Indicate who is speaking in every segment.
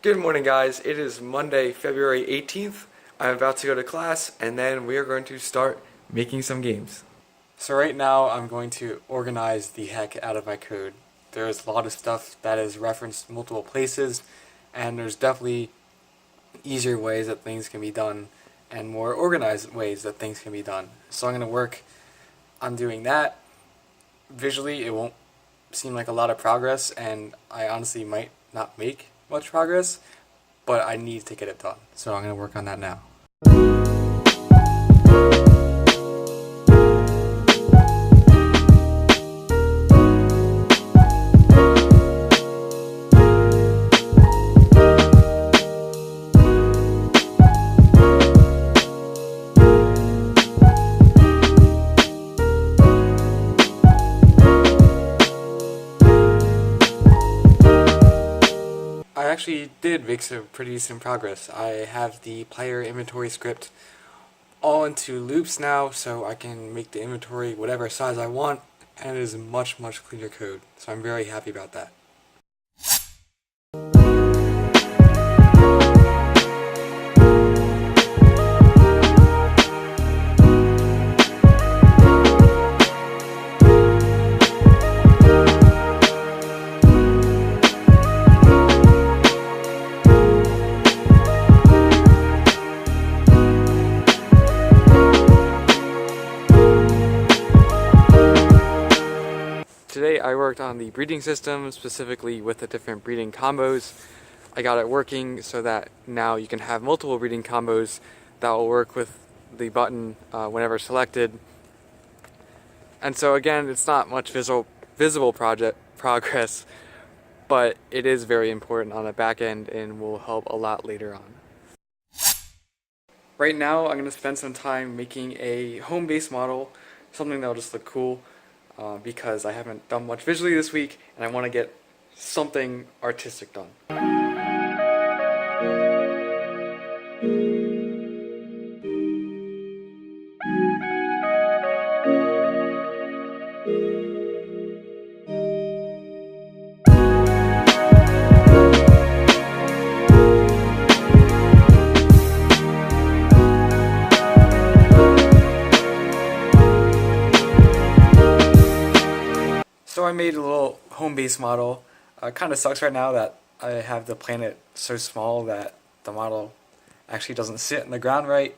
Speaker 1: Good morning, guys. It is Monday, February 18th. I'm about to go to class, and then we are going to start making some games.
Speaker 2: So right now I'm going to organize the heck out of my code. There's a lot of stuff that is referenced multiple places, and there's definitely easier ways that things can be done and more organized ways that things can be done. So I'm going to work on doing that. Visually, it won't seem like a lot of progress, and I honestly might not make much progress, but I need to get it done. So I'm going to work on that now. I actually did make some pretty decent progress. I have the player inventory script all into loops now, so I can make the inventory whatever size I want, and it is much cleaner code. So I'm very happy about that.
Speaker 1: Today I worked on the breeding system, specifically with the different breeding combos. I got it working so that now you can have multiple breeding combos that will work with the button whenever selected. And so again, it's not much visible progress, but it is very important on the back end and will help a lot later on. Right now I'm going to spend some time making a home base model, something that will just look cool. Because I haven't done much visually this week, and I want to get something artistic done. So I made a little home base model. Kind of sucks right now that I have the planet so small that the model actually doesn't sit in the ground right,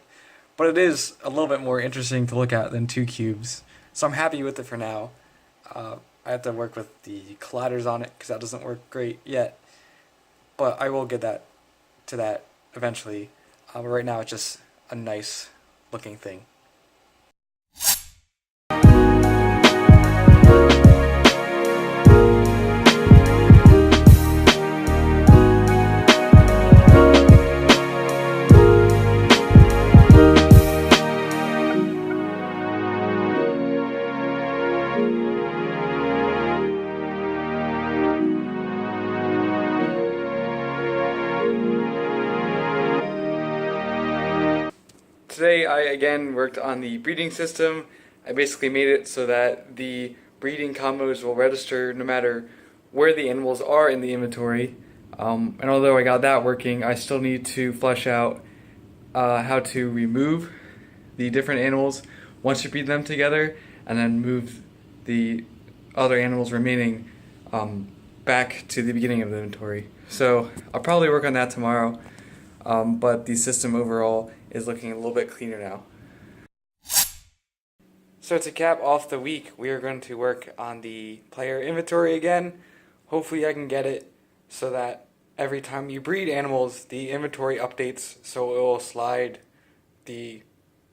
Speaker 1: but it is a little bit more interesting to look at than two cubes. So I'm happy with it for now. I have to work with the colliders on it because that doesn't work great yet, but I will get to that eventually. But right now it's just a nice looking thing. Today I again worked on the breeding system. I basically made it so that the breeding combos will register no matter where the animals are in the inventory. And although I got that working, I still need to flesh out how to remove the different animals once you breed them together, and then move the other animals remaining back to the beginning of the inventory. So I'll probably work on that tomorrow, but the system overall is looking a little bit cleaner now. So to cap off the week, we are going to work on the player inventory again. Hopefully I can get it so that every time you breed animals, the inventory updates, so it will slide the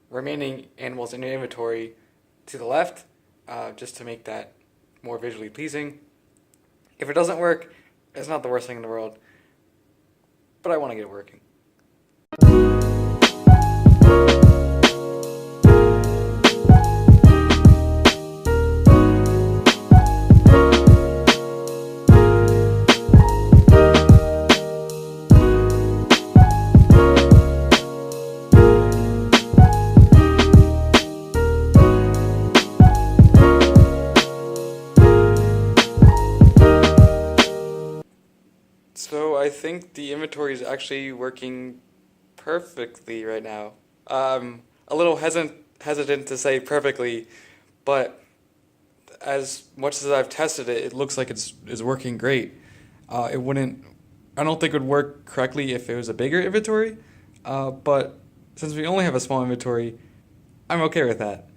Speaker 1: remaining animals in your inventory to the left, just to make that more visually pleasing. If it doesn't work, it's not the worst thing in the world, but I want to get it working. So I think the inventory is actually working perfectly right now. A little hesitant to say perfectly, but as much as I've tested it, it looks like it's working great. It wouldn't. I don't think it would work correctly if it was a bigger inventory, but since we only have a small inventory, I'm okay with that.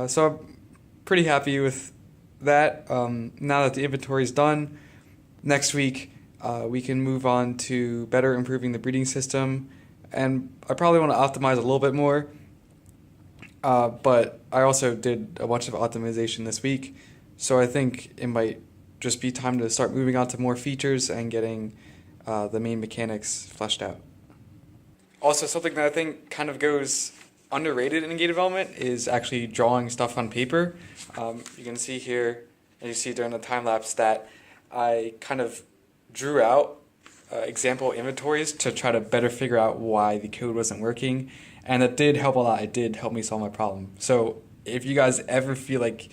Speaker 1: So I'm pretty happy with that. Now that the inventory is done, next week we can move on to better improving the breeding system, and I probably want to optimize a little bit more. But I also did a bunch of optimization this week, so I think it might just be time to start moving on to more features and getting the main mechanics fleshed out. Also, something that I think kind of goes underrated in game development is actually drawing stuff on paper. You can see here, and you see during the time lapse, that I kind of drew out example inventories to try to better figure out why the code wasn't working, and it did help a lot. It did help me solve my problem. So if you guys ever feel like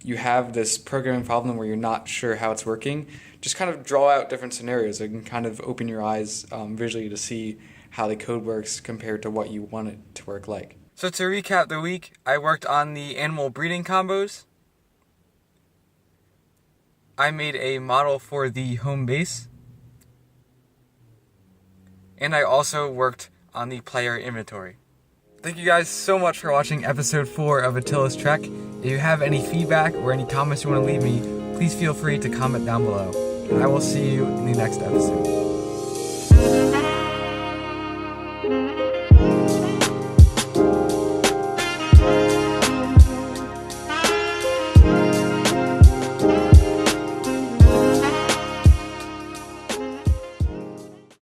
Speaker 1: you have this programming problem where you're not sure how it's working, just kind of draw out different scenarios. It can kind of open your eyes visually to see how the code works compared to what you want it to work like. So to recap the week, I worked on the animal breeding combos. I made a model for the home base. And I also worked on the player inventory. Thank you guys so much for watching episode 4 of Attila's Trek. If you have any feedback or any comments you want to leave me, please feel free to comment down below. And I will see you in the next episode.